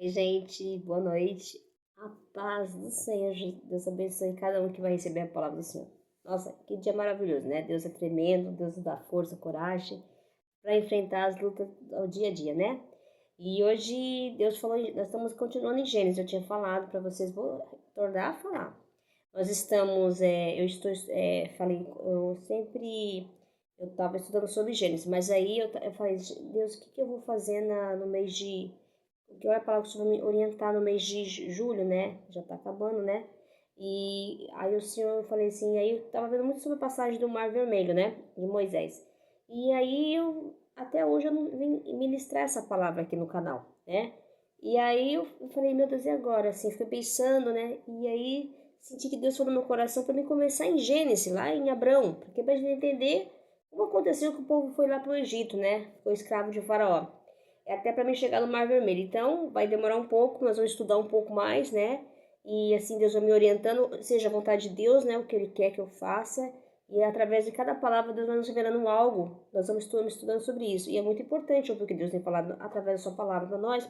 Oi, gente, boa noite. A paz do Senhor, Deus abençoe cada um que vai receber a palavra do Senhor. Nossa, que dia maravilhoso, né? Deus é tremendo, Deus nos dá força, coragem para enfrentar as lutas ao dia a dia, né? E hoje Deus falou, nós estamos continuando em Gênesis, eu tinha falado para vocês, vou tornar a falar. Nós estamos, falei, eu estava estudando sobre Gênesis, mas aí eu falei, Deus, o que eu vou fazer no mês de que a palavra costuma me orientar no mês de julho, né? Já tá acabando, né? E aí o Senhor, eu falei assim, aí eu tava vendo muito sobre a passagem do Mar Vermelho, né? De Moisés. E aí até hoje eu não vim ministrar essa palavra aqui no canal, né? E aí eu falei, meu Deus, e agora? Assim, fiquei pensando, né? E aí senti que Deus falou no meu coração para mim começar em Gênesis, lá em Abrão, porque pra gente entender como aconteceu que o povo foi lá pro Egito, né? Ficou escravo de Faraó. É até para mim chegar no Mar Vermelho. Então, vai demorar um pouco, nós vamos estudar um pouco mais, né? E assim, Deus vai me orientando, seja a vontade de Deus, né? O que Ele quer que eu faça. E através de cada palavra, Deus vai nos revelando algo. Nós vamos estudando sobre isso. E é muito importante ouvir o que Deus tem falado através da sua palavra para nós,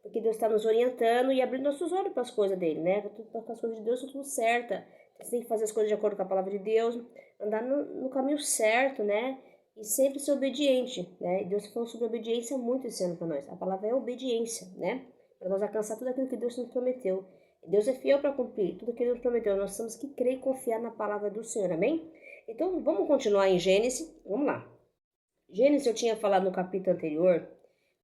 porque Deus está nos orientando e abrindo nossos olhos para as coisas dele, né? Para as coisas de Deus são tudo certa. Você tem que fazer as coisas de acordo com a palavra de Deus, andar no caminho certo, né? E sempre ser obediente, né? E Deus falou sobre obediência muito esse ano para nós. A palavra é obediência, né? Para nós alcançar tudo aquilo que Deus nos prometeu. Deus é fiel para cumprir tudo aquilo que Ele nos prometeu. Nós temos que crer e confiar na palavra do Senhor, amém? Então, vamos continuar em Gênesis. Vamos lá. Gênesis, eu tinha falado no capítulo anterior,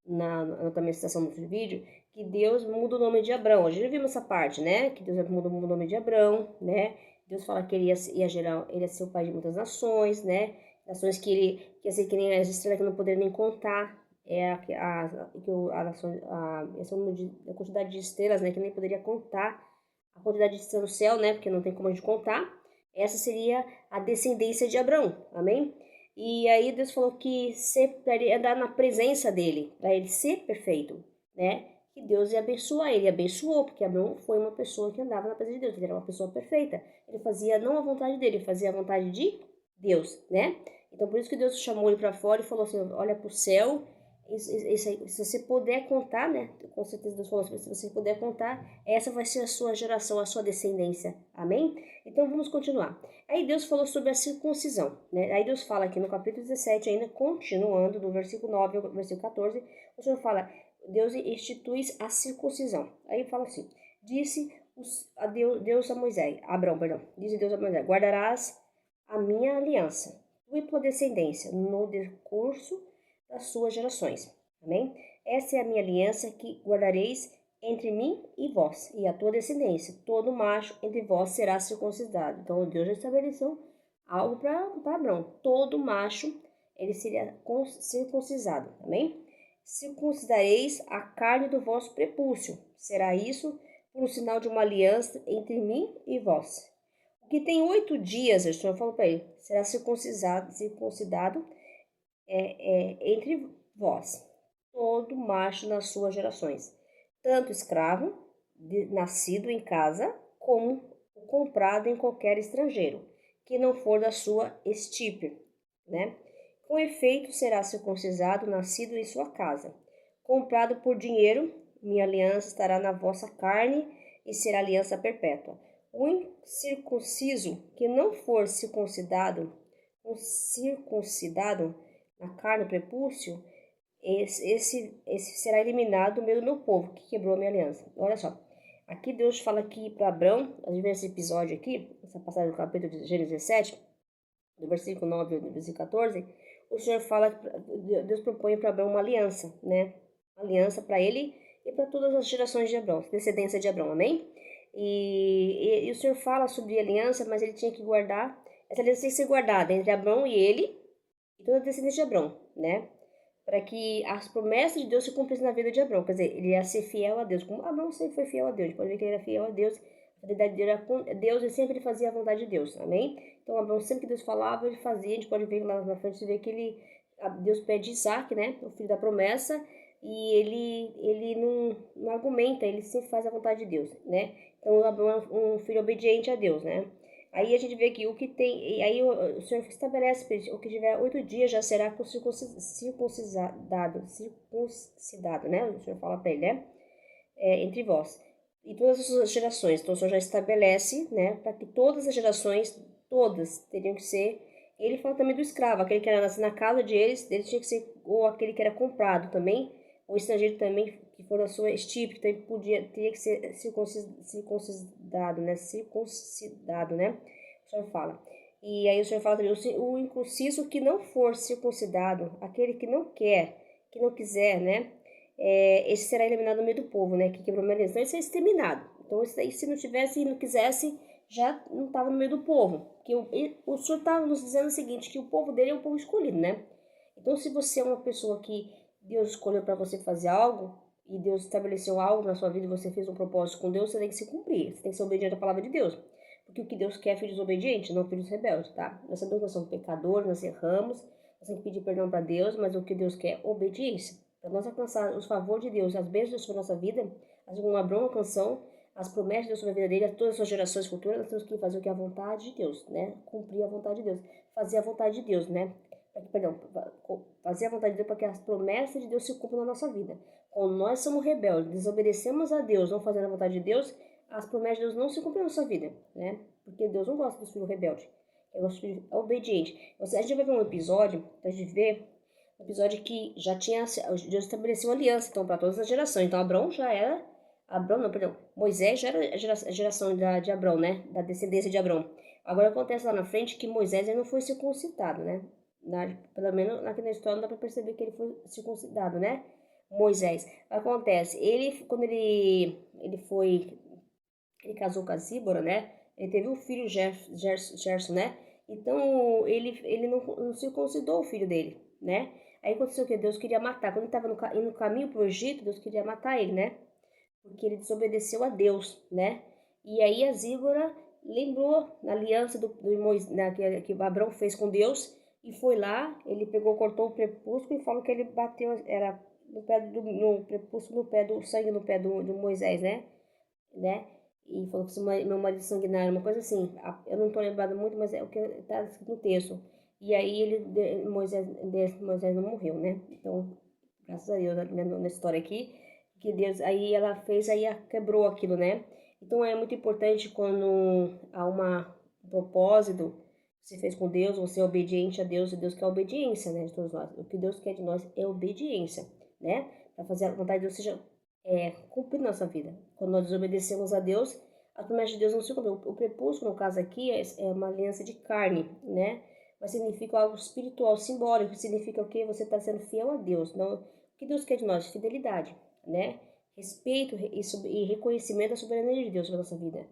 na minha citação do vídeo, que Deus muda o nome de Abrão. A gente já viu essa parte, né? Que Deus muda o nome de Abrão, né? Deus fala que ele ia ser o pai de muitas nações, né? Nações que ia ser que nem as estrelas que não poderiam nem contar. Esse é o número a quantidade de estrelas, né? Que nem poderia contar a quantidade de estrelas no céu, né? Porque não tem como a gente contar. Essa seria a descendência de Abrão, amém? E aí Deus falou que para ele andar na presença dele, para ele ser perfeito, né? Que Deus ia abençoar ele, abençoou, porque Abraão foi uma pessoa que andava na presença de Deus, ele era uma pessoa perfeita. Ele fazia não a vontade dele, ele fazia a vontade de Deus, né? Então por isso que Deus chamou ele para fora e falou assim: olha para o céu. Isso aí, se você puder contar, né? Com certeza Deus falou assim: se você puder contar, essa vai ser a sua geração, a sua descendência. Amém? Então vamos continuar. Aí Deus falou sobre a circuncisão, né? Aí Deus fala aqui no capítulo 17, ainda continuando, do versículo 9 ao versículo 14, o Senhor fala: Deus institui a circuncisão. Aí fala assim: disse Deus a Moisés, Abraão, perdão, disse Deus a Moisés: guardarás a minha aliança, tu e tua descendência, no decurso das suas gerações. Amém? Essa é a minha aliança que guardareis entre mim e vós, e a tua descendência. Todo macho entre vós será circuncidado. Então, Deus já estabeleceu algo para Abraão. Todo macho, ele seria circuncisado. Amém? Circuncidareis a carne do vosso prepúcio. Será isso por um sinal de uma aliança entre mim e vós. O que tem 8 dias, o Senhor falou para ele, será circuncidado entre vós, todo macho nas suas gerações, tanto escravo, nascido em casa, como o comprado em qualquer estrangeiro, que não for da sua estirpe, né? Com efeito, será circuncisado, nascido em sua casa. Comprado por dinheiro, minha aliança estará na vossa carne e será aliança perpétua. O incircunciso que não for circuncidado na carne, o prepúcio, esse será eliminado do meio do meu povo, que quebrou a minha aliança. Olha só, aqui Deus fala aqui para Abrão, a gente vê esse episódio aqui, essa passagem do capítulo de Gênesis 17, do versículo 9 ao versículo 14, o Senhor fala, Deus propõe para Abrão uma aliança, né? Uma aliança para ele e para todas as gerações de Abrão, descendência de Abrão, amém? E o Senhor fala sobre aliança, mas ele tinha que guardar, essa aliança tem que ser guardada entre Abrão e ele, e toda a descendência de Abrão, né? Para que as promessas de Deus se cumprissem na vida de Abrão. Quer dizer, ele ia ser fiel a Deus. Como Abrão sempre foi fiel a Deus. A gente pode ver que ele era fiel a Deus. A fidelidade dele era com Deus e sempre ele fazia a vontade de Deus. Amém? Então, Abrão, sempre que Deus falava, ele fazia. A gente pode ver lá na frente, ver que Deus pede Isaac, né? O filho da promessa. E ele não argumenta, ele sempre faz a vontade de Deus, né? Então, Abrão é um filho obediente a Deus, né? Aí a gente vê que o que tem, e aí o Senhor estabelece, o que tiver 8 dias já será circuncidado, né? O Senhor fala para ele, né? entre vós e todas as gerações. Então o Senhor já estabelece, né, para que todas as gerações, todas, teriam que ser. Ele fala também do escravo, aquele que era nascido na casa deles tinha que ser, ou aquele que era comprado também, o estrangeiro também, que for da sua estirpe, que também teria que ser circuncidado, né? Circuncidado, né? O Senhor fala. E aí o Senhor fala também, o incircunciso que não for circuncidado, aquele que não quer, que não quiser, né? Esse será eliminado no meio do povo, né? Que quebrou a minha aliança. Então, esse é exterminado. Então, esse daí, se não tivesse e não quisesse, já não estava no meio do povo. Que o Senhor estava nos dizendo o seguinte, que o povo dele é um povo escolhido, né? Então, se você é uma pessoa que Deus escolheu para você fazer algo, e Deus estabeleceu algo na sua vida e você fez um propósito com Deus, você tem que se cumprir. Você tem que ser obediente à palavra de Deus. Porque o que Deus quer é filhos obedientes, não filhos rebeldes, tá? Nós sabemos que nós somos pecadores, nós erramos, nós temos que pedir perdão para Deus, mas o que Deus quer é obediência. Para nós alcançar os favores de Deus, as bênçãos de Deus sobre a nossa vida, assim como Abraão alcançou, as promessas de Deus sobre a vida dele, a todas as suas gerações futuras, nós temos que fazer o que é a vontade de Deus, né? Cumprir a vontade de Deus. Fazer a vontade de Deus, né? Perdão, fazer a vontade de Deus para que as promessas de Deus se cumpram na nossa vida. Quando nós somos rebeldes, desobedecemos a Deus, não fazendo a vontade de Deus, as promessas de Deus não se cumprem na nossa vida, né? Porque Deus não gosta dos filhos rebeldes. Ele gosta dos filhos obedientes. A gente vai ver um episódio, a gente vê um episódio que já tinha, Deus estabeleceu uma aliança, então, para todas as gerações. Então, Moisés já era a geração de Abrão, né? Da descendência de Abrão. Agora acontece lá na frente que Moisés ele não foi circuncidado, né? Pelo menos aqui na história não dá para perceber que ele foi circuncidado, né? Moisés. Acontece, quando ele casou com a Zíbora, né? Ele teve um filho, Gerson, né? Então, ele não circuncidou o filho dele, né? Aí aconteceu o que? Deus queria matar. Quando ele estava indo no caminho para o Egito, Deus queria matar ele, né? Porque ele desobedeceu a Deus, né? E aí a Zíbora lembrou na aliança que Abrão fez com Deus e foi lá, ele cortou o prepúsculo e falou que ele bateu, era no prepúsculo, no pé do sangue no pé do Moisés, né? E falou que meu marido sanguinário, uma coisa assim. Eu não estou lembrando muito, mas é o que está escrito no texto. E aí Moisés não morreu, né? Então, graças a Deus, na história aqui, que Deus, aí ela fez, aí quebrou aquilo, né? Então é muito importante quando há um propósito que você fez com Deus, você é obediente a Deus, e Deus quer obediência, né, de todos nós. O que Deus quer de nós é obediência, né? Para fazer a vontade de Deus seja cumprir nossa vida. Quando nós desobedecemos a Deus, a promessa de Deus não se cumpriu. O prepúsculo, no caso aqui, é uma aliança de carne, né? Mas significa algo espiritual, simbólico, significa o quê? Você está sendo fiel a Deus. Não, o que Deus quer de nós? Fidelidade, né? Respeito e reconhecimento da soberania de Deus sobre a nossa vida.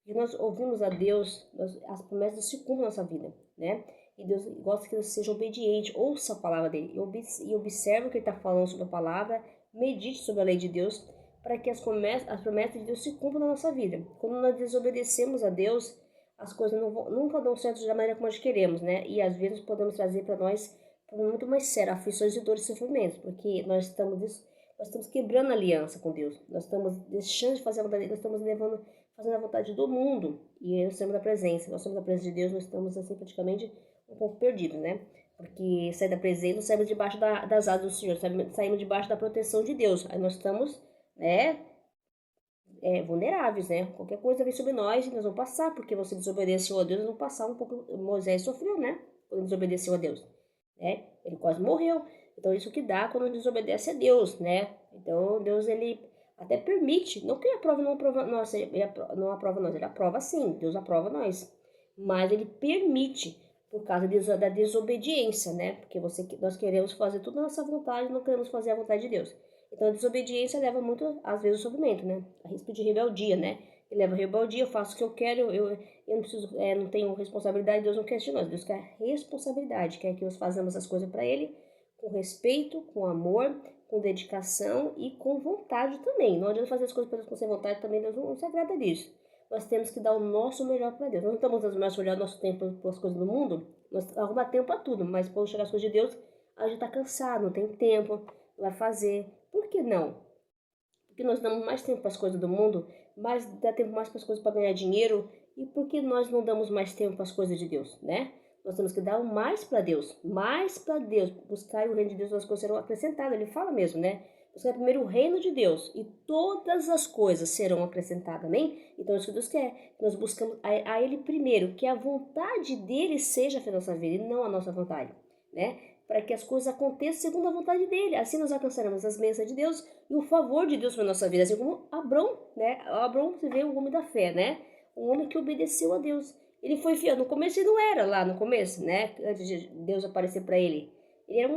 E nós ouvimos a Deus, as promessas se cumprem na nossa vida, né? E Deus gosta que você seja obediente, ouça a palavra dele e observe o que ele está falando sobre a palavra, medite sobre a lei de Deus, para que as promessas de Deus se cumpram na nossa vida. Quando nós desobedecemos a Deus, as coisas nunca dão certo da maneira como nós queremos, né? E às vezes podemos trazer para nós muito mais sério, aflições e dores e sofrimentos, porque nós estamos quebrando a aliança com Deus. Nós estamos deixando de fazer a vontade de Deus, nós estamos fazendo a vontade do mundo. E nós temos a presença. Nós somos a presença de Deus, nós estamos assim praticamente um pouco perdidos, né? Porque sair da presença, nós saímos debaixo das asas do Senhor, saímos debaixo da proteção de Deus. Aí nós estamos, né, vulneráveis, né? Qualquer coisa vem sobre nós e nós vamos passar, porque você desobedeceu a Deus, nós vamos passar um pouco. Moisés sofreu, né? Quando desobedeceu a Deus, né? Ele quase morreu. Então isso que dá quando desobedece a Deus, né? Então Deus, ele até permite, não que ele aprova, não aprova nós, não aprova nós, ele aprova sim, Deus aprova nós, mas ele permite por causa da desobediência, né? Porque nós queremos fazer tudo na nossa vontade, não queremos fazer a vontade de Deus. Então a desobediência leva muito, às vezes, ao sofrimento, né? A risco de rebeldia, né? Ele leva a rebeldia, eu faço o que eu quero, eu não preciso, não tenho responsabilidade, Deus não quer de nós, Deus quer responsabilidade, quer que nós façamos as coisas para Ele com respeito, com amor, com dedicação e com vontade também. Não adianta fazer as coisas para Deus com sem vontade também, Deus não se agrada disso. Nós temos que dar o nosso melhor para Deus. Nós não estamos dando o nosso melhor, nosso tempo para as coisas do mundo. Nós arrumamos tempo para tudo, mas quando chegar as coisas de Deus, a gente está cansado, não tem tempo, não vai fazer. Por que não? Porque nós damos mais tempo para as coisas do mundo, dá tempo mais para as coisas para ganhar dinheiro, e por que nós não damos mais tempo para as coisas de Deus, né? Nós temos que dar mais para Deus, buscar o reino de Deus, as coisas serão acrescentadas, ele fala mesmo, né? buscar primeiro o reino de Deus e todas as coisas serão acrescentadas, amém? Então é isso que Deus quer, nós buscamos a Ele primeiro, que a vontade dEle seja feita na nossa vida e não a nossa vontade, né? Para que as coisas aconteçam segundo a vontade dEle, assim nós alcançaremos as bênçãos de Deus e o favor de Deus para a nossa vida, assim como Abrão, né? Abrão, você vê o homem da fé, né? Um homem que obedeceu a Deus. Ele foi fiel, no começo ele não era lá no começo, né? Antes de Deus aparecer para ele. Ele era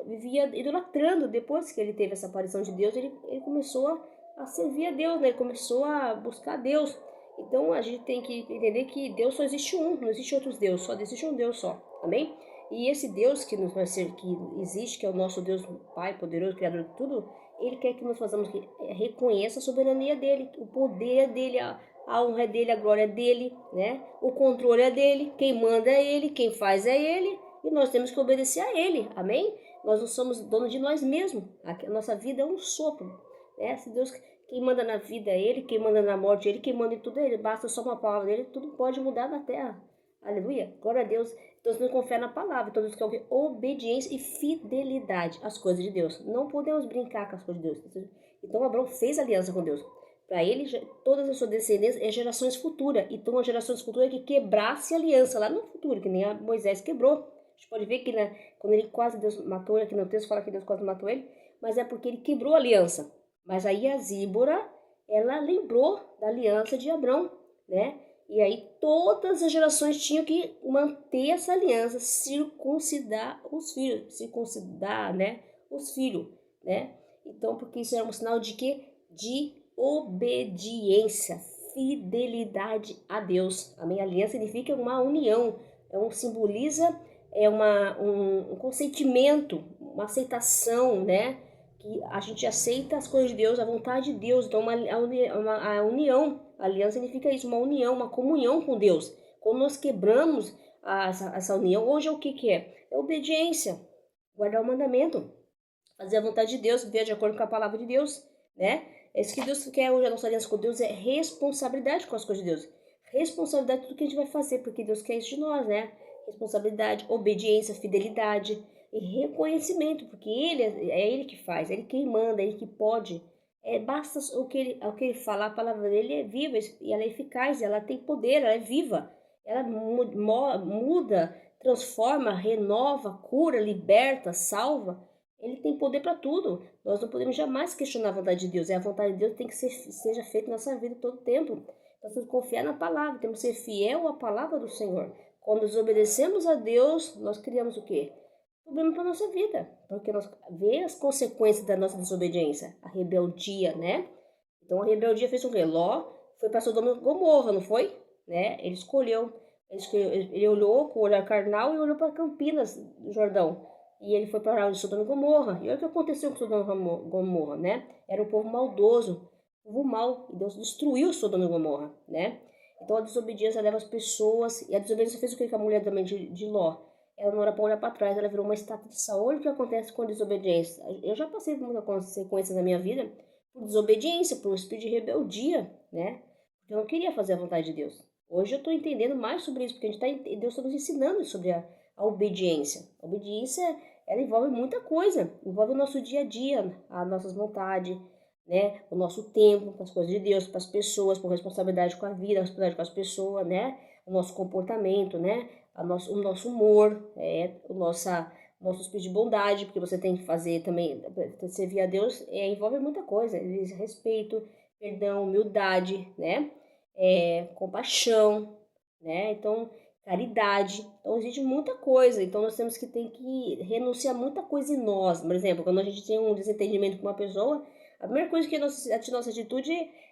vivia idolatrando. Depois que ele teve essa aparição de Deus, ele começou a servir a Deus, né? Ele começou a buscar a Deus. Então a gente tem que entender que Deus só existe um, não existe outros deuses, só existe um Deus só, amém? E esse Deus que nos vai ser, que existe, que é o nosso Deus Pai poderoso, criador de tudo, ele quer que nós façamos que reconheça a soberania dele, o poder dele, a honra é dele, a glória é dele, né? O controle é dele, quem manda é ele, quem faz é ele, e nós temos que obedecer a ele, amém? Nós não somos donos de nós mesmos, a nossa vida é um sopro, né? Se Deus, quem manda na vida é ele, quem manda na morte é ele, quem manda em tudo é ele, basta só uma palavra dele, tudo pode mudar na terra, aleluia, glória a Deus. Então nós confia na palavra, então Deus quer obediência e fidelidade às coisas de Deus, não podemos brincar com as coisas de Deus. Então Abraão fez aliança com Deus. Para ele, todas as suas descendências é gerações futuras. Então, as gerações futuras que quebrasse a aliança lá no futuro, que nem a Moisés quebrou. A gente pode ver que quando ele quase Deus matou, aqui no texto fala que Deus quase matou ele, mas é porque ele quebrou a aliança. Mas aí a Zíbora, ela lembrou da aliança de Abrão, né? E aí todas as gerações tinham que manter essa aliança, circuncidar os filhos, né? Os filhos, né? Então, porque isso era um sinal de quê? De obediência, fidelidade a Deus. Amém? Aliança significa uma união, simboliza um consentimento, uma aceitação, né? Que a gente aceita as coisas de Deus, a vontade de Deus. Então, a união, a aliança significa isso, uma união, uma comunhão com Deus. Quando nós quebramos essa união, hoje é o que é? É obediência, guardar o mandamento, fazer a vontade de Deus, viver de acordo com a palavra de Deus, né? É isso que Deus quer hoje, a nossa aliança com Deus é responsabilidade com as coisas de Deus. Responsabilidade de tudo que a gente vai fazer, porque Deus quer isso de nós, né? Responsabilidade, obediência, fidelidade e reconhecimento, porque é Ele que faz, é Ele quem manda, é Ele que pode. Basta o que ele falar, a palavra dele é viva e ela é eficaz, ela tem poder, ela é viva. Ela muda, transforma, renova, cura, liberta, salva. Ele tem poder para tudo. Nós não podemos jamais questionar a vontade de Deus. A vontade de Deus tem que seja feita na nossa vida todo o tempo. Nós temos que confiar na palavra, temos que ser fiel à palavra do Senhor. Quando desobedecemos a Deus, nós criamos o quê? Problema para a nossa vida. Porque nós vemos as consequências da nossa desobediência. A rebeldia, né? Então a rebeldia fez o quê? Ló foi para Sodoma e Gomorra, não foi? Né? Ele escolheu. Ele olhou com o olhar carnal e olhou para Campinas do Jordão. E ele foi para Sodoma e Gomorra. E olha o que aconteceu com Sodoma e Gomorra, né? Era um povo maldoso, um povo mau. E Deus destruiu Sodoma e Gomorra, né? Então a desobediência leva as pessoas. E a desobediência fez o que com a mulher também de Ló? Ela não era para olhar para trás, ela virou uma estátua de sal. Olha o que acontece com a desobediência. Eu já passei por muitas consequências na minha vida por desobediência, por um espírito de rebeldia, né? Porque eu não queria fazer a vontade de Deus. Hoje eu estou entendendo mais sobre isso, porque Deus está nos ensinando sobre a obediência. A obediência, ela envolve muita coisa. Envolve o nosso dia a dia, as nossas vontades, né? O nosso tempo, para as coisas de Deus, para as pessoas, por responsabilidade com a vida, responsabilidade com as pessoas, né? O nosso comportamento, né? O nosso humor, nosso espírito de bondade, porque você tem que fazer também, servir a Deus, envolve muita coisa. Respeito, perdão, humildade, né? Compaixão, né? Então, caridade. Então, existe muita coisa. Então, nós temos que renunciar a muita coisa em nós. Por exemplo, quando a gente tem um desentendimento com uma pessoa, a primeira coisa que a nossa atitude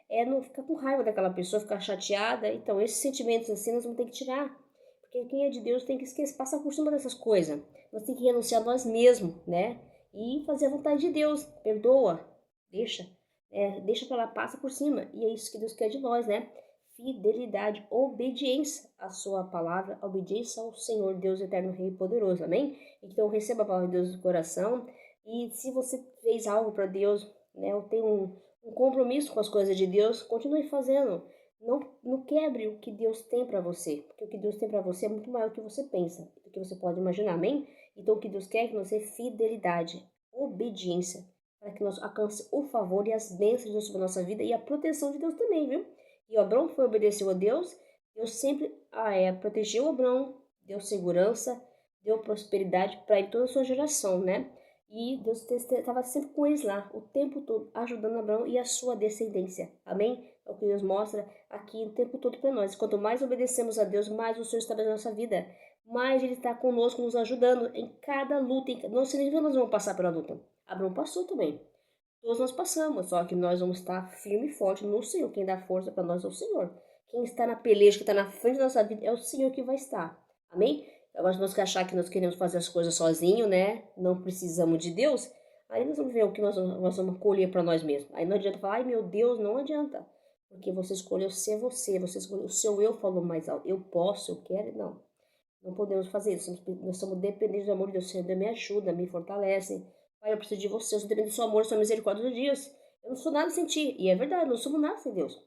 é não ficar com raiva daquela pessoa, ficar chateada. Então, esses sentimentos assim, nós vamos ter que tirar. Porque quem é de Deus tem que esquecer, passar por cima dessas coisas. Nós temos que renunciar a nós mesmos, né? E fazer a vontade de Deus. Perdoa, deixa. Deixa pra lá, passa por cima. E é isso que Deus quer de nós, né? Fidelidade, obediência à sua palavra, obediência ao Senhor, Deus eterno, Rei poderoso, amém? Então receba a palavra de Deus no coração, e se você fez algo para Deus, né, ou tem um compromisso com as coisas de Deus, continue fazendo, não quebre o que Deus tem para você, porque o que Deus tem para você é muito maior do que você pensa, do que você pode imaginar, amém? Então o que Deus quer é que você fidelidade, obediência, para que nós alcance o favor e as bênçãos de Deus sobre a nossa vida e a proteção de Deus também, viu? E o Abraão obedeceu a Deus, Deus sempre protegeu Abraão, deu segurança, deu prosperidade para ele toda a sua geração, né? E Deus estava sempre com eles lá, o tempo todo, ajudando Abraão e a sua descendência. Amém? É o que Deus mostra aqui o tempo todo para nós. Quanto mais obedecemos a Deus, mais o Senhor está na nossa vida. Mais Ele está conosco, nos ajudando em cada luta. Não significa que nós vamos passar pela luta. Abraão passou também. Todos nós passamos, só que nós vamos estar firme e forte no Senhor. Quem dá força para nós é o Senhor. Quem está na peleja, que está na frente da nossa vida, é o Senhor que vai estar. Amém? Agora, se nós achar que nós queremos fazer as coisas sozinhos, né? Não precisamos de Deus. Aí nós vamos ver o que nós vamos colher para nós mesmos. Aí não adianta falar, ai meu Deus, não adianta. Porque você escolheu ser você escolheu, o seu eu falou mais alto. Eu posso, eu quero, não. Não podemos fazer isso. Nós somos dependentes do amor de Deus. Senhor, me ajuda, me fortalece. Pai, eu preciso de você. Eu sou dependente do seu amor, da sua misericórdia dos dias. Eu não sou nada sem ti. E é verdade, não somos nada sem Deus.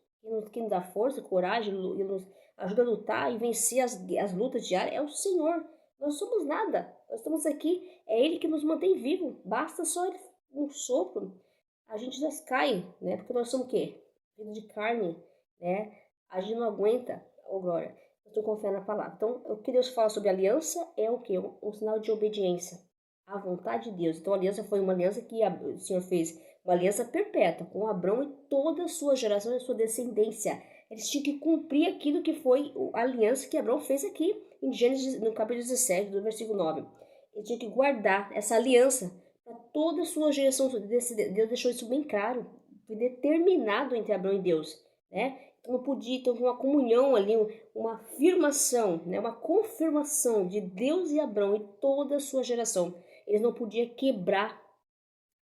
Quem nos dá força, coragem, e nos ajuda a lutar e vencer as lutas diárias é o Senhor. Nós somos nada. Nós estamos aqui. É Ele que nos mantém vivos. Basta só Ele, um sopro. A gente já cai, né? Porque nós somos o quê? Vida de carne, né? A gente não aguenta. Oh, glória. Eu estou confiando na palavra. Então, o que Deus fala sobre aliança é o quê? Um sinal de obediência à vontade de Deus. Então, a aliança foi uma aliança que o Senhor fez, uma aliança perpétua com Abraão e toda a sua geração e a sua descendência. Eles tinham que cumprir aquilo que foi a aliança que Abraão fez aqui em Gênesis, no capítulo 17, do versículo 9. Ele tinha que guardar essa aliança para toda a sua geração. Deus deixou isso bem claro. Foi determinado entre Abraão e Deus, né? Então não podia ter uma comunhão ali, uma afirmação, né? Uma confirmação de Deus e Abraão e toda a sua geração. Eles não podiam quebrar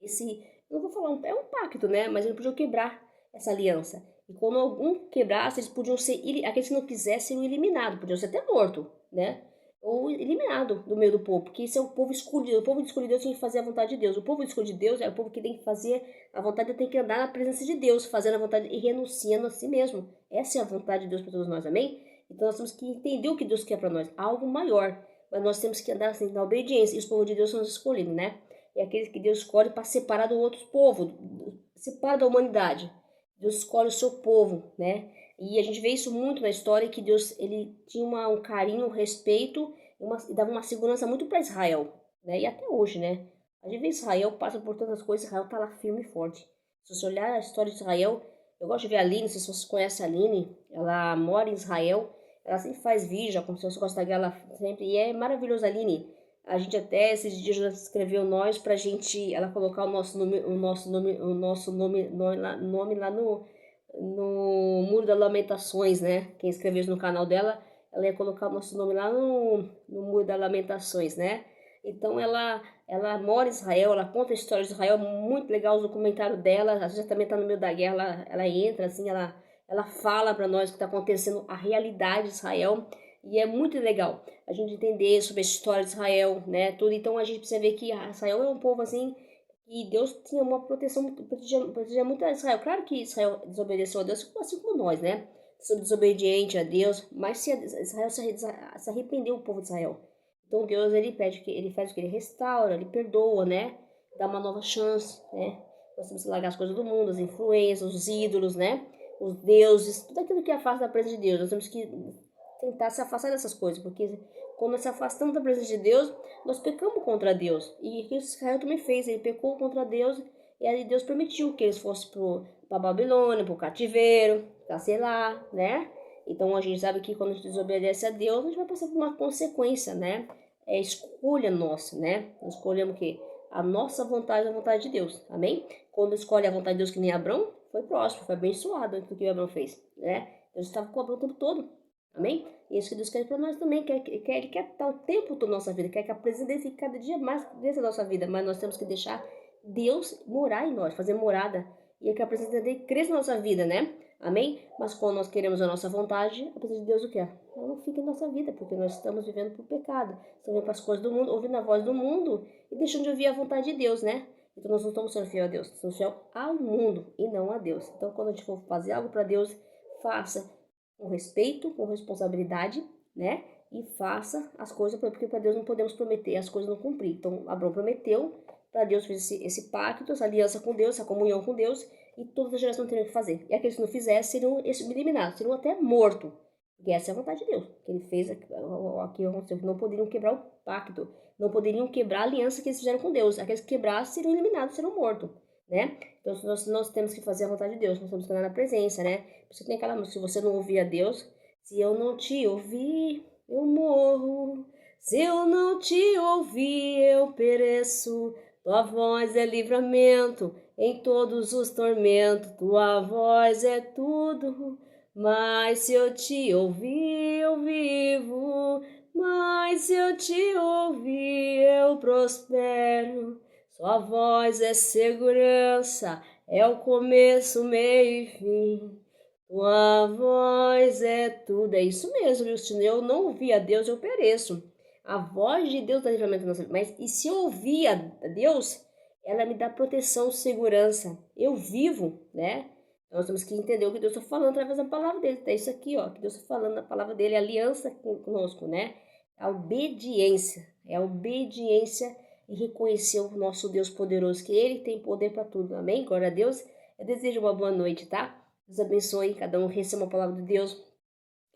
esse, não vou falar, é um pacto, né? Mas eles não podiam quebrar essa aliança. E quando algum quebrasse, eles podiam ser, aqueles que não quisessem, seriam eliminados, podiam ser até mortos, né? Ou eliminado do meio do povo, porque esse é o povo escolhido. O povo escolhido Deus tem que fazer a vontade de Deus. O povo escolhido de Deus é o povo que tem que fazer a vontade, tem que andar na presença de Deus, fazendo a vontade e renunciando a si mesmo. Essa é a vontade de Deus para todos nós, amém? Então nós temos que entender o que Deus quer para nós, algo maior. Mas nós temos que andar assim, na obediência. E os povos de Deus são os escolhidos, né? É aqueles que Deus escolhe para separar do outro povo, separa da humanidade. Deus escolhe o seu povo, né? E a gente vê isso muito na história, que Deus ele tinha um carinho, um respeito, e dava uma segurança muito para Israel, né? E até hoje, né? A gente vê Israel, passa por tantas coisas, Israel tá lá firme e forte. Se você olhar a história de Israel, eu gosto de ver a Aline, não sei se vocês conhecem a Aline, ela mora em Israel, ela sempre faz vídeo, como se você gosta dela sempre, e é maravilhoso a Aline. A gente até esses dias já escreveu nós pra gente, ela colocar o nosso nome lá no Muro das Lamentações, né? Quem escreveu isso no canal dela, ela ia colocar o nosso nome lá no Muro das Lamentações, né? Então ela mora em Israel, ela conta a história de Israel, muito legal o documentário dela, às vezes também tá no meio da guerra, ela entra assim, ela fala para nós o que está acontecendo, a realidade de Israel, e é muito legal a gente entender sobre a história de Israel, né, tudo. Então a gente precisa ver que Israel é um povo assim, e Deus tinha uma proteção, protegia muito a Israel. Claro que Israel desobedeceu a Deus, assim como nós, né, somos desobediente a Deus, mas se Israel se arrependeu, o povo de Israel. Então Deus, ele pede que ele faz o que? Ele restaura, ele perdoa, né, dá uma nova chance, né. Nós temos que largar as coisas do mundo, as influências, os ídolos, né, os deuses, tudo aquilo que afasta da presença de Deus. Nós temos que tentar se afastar dessas coisas, porque quando nós se afastamos da presença de Deus, nós pecamos contra Deus. E o Israel também fez, ele pecou contra Deus, e aí Deus permitiu que eles fossem para Babilônia, para o cativeiro, sei lá, né? Então a gente sabe que quando a gente desobedece a Deus, a gente vai passar por uma consequência, né? É escolha nossa, né? Nós escolhemos o quê? A nossa vontade, a vontade de Deus, amém? Quando escolhe a vontade de Deus, que nem Abrão, foi próspero, foi abençoado do que o Abrão fez, né? Deus estava com o Abrão o tempo todo, amém? E isso que Deus quer para nós também, Ele quer estar o tempo todo na nossa vida, quer que a presença dele fique cada dia mais dentro da nossa vida, mas nós temos que deixar Deus morar em nós, fazer morada, e que a presença dele cresça na nossa vida, né? Amém? Mas quando nós queremos a nossa vontade, a presença de Deus o quê? Ela não fica em nossa vida, porque nós estamos vivendo por pecado, estamos vivendo para as coisas do mundo, ouvindo a voz do mundo e deixando de ouvir a vontade de Deus, né? Então nós não estamos sendo fiel a Deus, estamos fiel ao mundo e não a Deus. Então quando a gente for fazer algo para Deus, faça com respeito, com responsabilidade, né? E faça as coisas, porque para Deus não podemos prometer as coisas não cumprir. Então Abraão prometeu, para Deus, fez esse pacto, essa aliança com Deus, essa comunhão com Deus, e toda a geração teriam que fazer. E aqueles que não fizessem seriam eliminados, seriam até mortos. Porque essa é a vontade de Deus, que ele fez aqui, não poderiam quebrar o pacto, não poderiam quebrar a aliança que eles fizeram com Deus. Aqueles que quebrassem seriam eliminados, seriam mortos, né? Então nós temos que fazer a vontade de Deus, nós temos que andar na presença, né? Você tem aquela música, se você não ouvir a Deus, se eu não te ouvir, eu morro. Se eu não te ouvir, eu pereço. Tua voz é livramento em todos os tormentos, tua voz é tudo. Mas se eu te ouvir, eu vivo. Mas se eu te ouvir, eu prospero. Sua voz é segurança, é o começo, meio e fim. Tua voz é tudo. É isso mesmo, Justino. Eu não ouvir a Deus, eu pereço. A voz de Deus dá livramento na nossa vida. Mas e se eu ouvir a Deus, ela me dá proteção, segurança. Eu vivo, né? Nós temos que entender o que Deus está falando através da palavra dele. É isso aqui, ó, que Deus está falando na palavra dele, a aliança conosco, né? A obediência. É a obediência e reconhecer o nosso Deus poderoso, que ele tem poder para tudo. Amém? Glória a Deus. Eu desejo uma boa noite, tá? Deus abençoe, cada um receba uma palavra de Deus.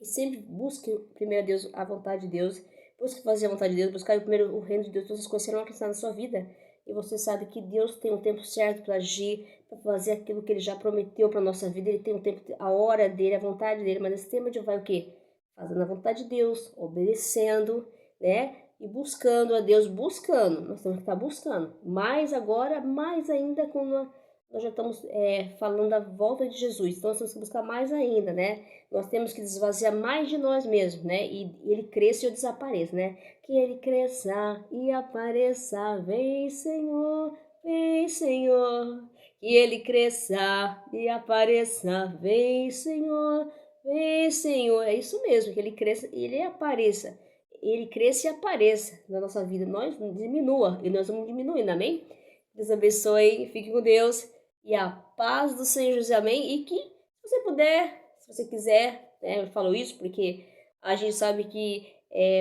E sempre busque primeiro Deus, a vontade de Deus. Busque fazer a vontade de Deus, buscar primeiro o reino de Deus. Todas as coisas serão acrescentadas na sua vida. E você sabe que Deus tem um tempo certo para agir, para fazer aquilo que Ele já prometeu para a nossa vida. Ele tem um tempo, a hora dele, a vontade dele. Mas nesse tempo a gente vai o quê? Fazendo a vontade de Deus, obedecendo, né? E buscando a Deus, buscando. Nós temos que estar buscando. Mais agora, mais ainda quando nós já estamos falando da volta de Jesus. Então nós temos que buscar mais ainda, né? Nós temos que desvaziar mais de nós mesmos, né? E ele cresça e eu desapareça, né? Que ele cresça e apareça. Vem, Senhor, vem, Senhor. Que ele cresça e apareça. Vem, Senhor, vem, Senhor. É isso mesmo, que ele cresça e ele apareça. Ele cresça e apareça na nossa vida. Nós diminua e nós vamos diminuindo, amém? Deus abençoe, fique com Deus e a paz do Senhor Jesus, amém? E que, se você puder, se você quiser, né, eu falo isso porque a gente sabe que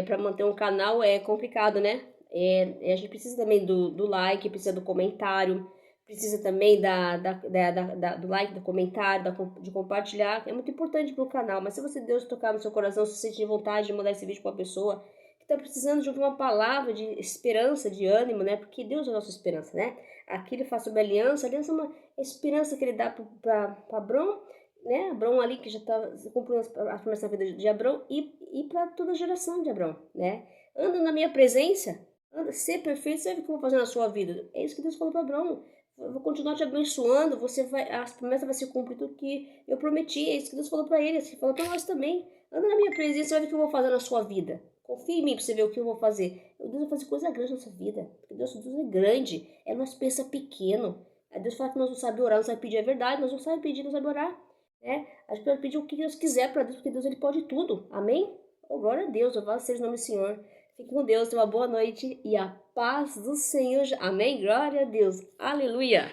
para manter um canal é complicado, né? A gente precisa também do like, precisa do comentário, precisa também do like, do comentário, de compartilhar. É muito importante para o canal, mas se você Deus tocar no seu coração, se você sentir vontade de mandar esse vídeo para uma pessoa que está precisando de uma palavra de esperança, de ânimo, né? Porque Deus é a nossa esperança, né? Aqui ele faz sobre a aliança é uma esperança que ele dá para Abrão, né? Abrão ali que já está cumprindo as promessas da vida de Abrão e para toda a geração de Abrão, né? Anda na minha presença, anda, ser perfeito, sabe o que eu vou fazer na sua vida? É isso que Deus falou para Abrão. Eu vou continuar te abençoando, as promessas vão se cumprir tudo que eu prometi. É isso que Deus falou para ele, assim, falou para nós também. Anda na minha presença, você vai ver o que eu vou fazer na sua vida. Confia em mim para você ver o que eu vou fazer. Deus vai fazer coisa grande na nossa vida. Porque Deus é grande. Nós pensa pequeno. Aí Deus fala que nós não sabemos orar, não sabemos pedir a verdade, nós não sabemos pedir, não sabemos orar. Né? A gente pode pedir o que Deus quiser para Deus, porque Deus ele pode tudo. Amém? Oh, glória a Deus, louvado seja o nome do Senhor. Fique com Deus, tenha uma boa noite e a paz do Senhor. Amém? Glória a Deus. Aleluia.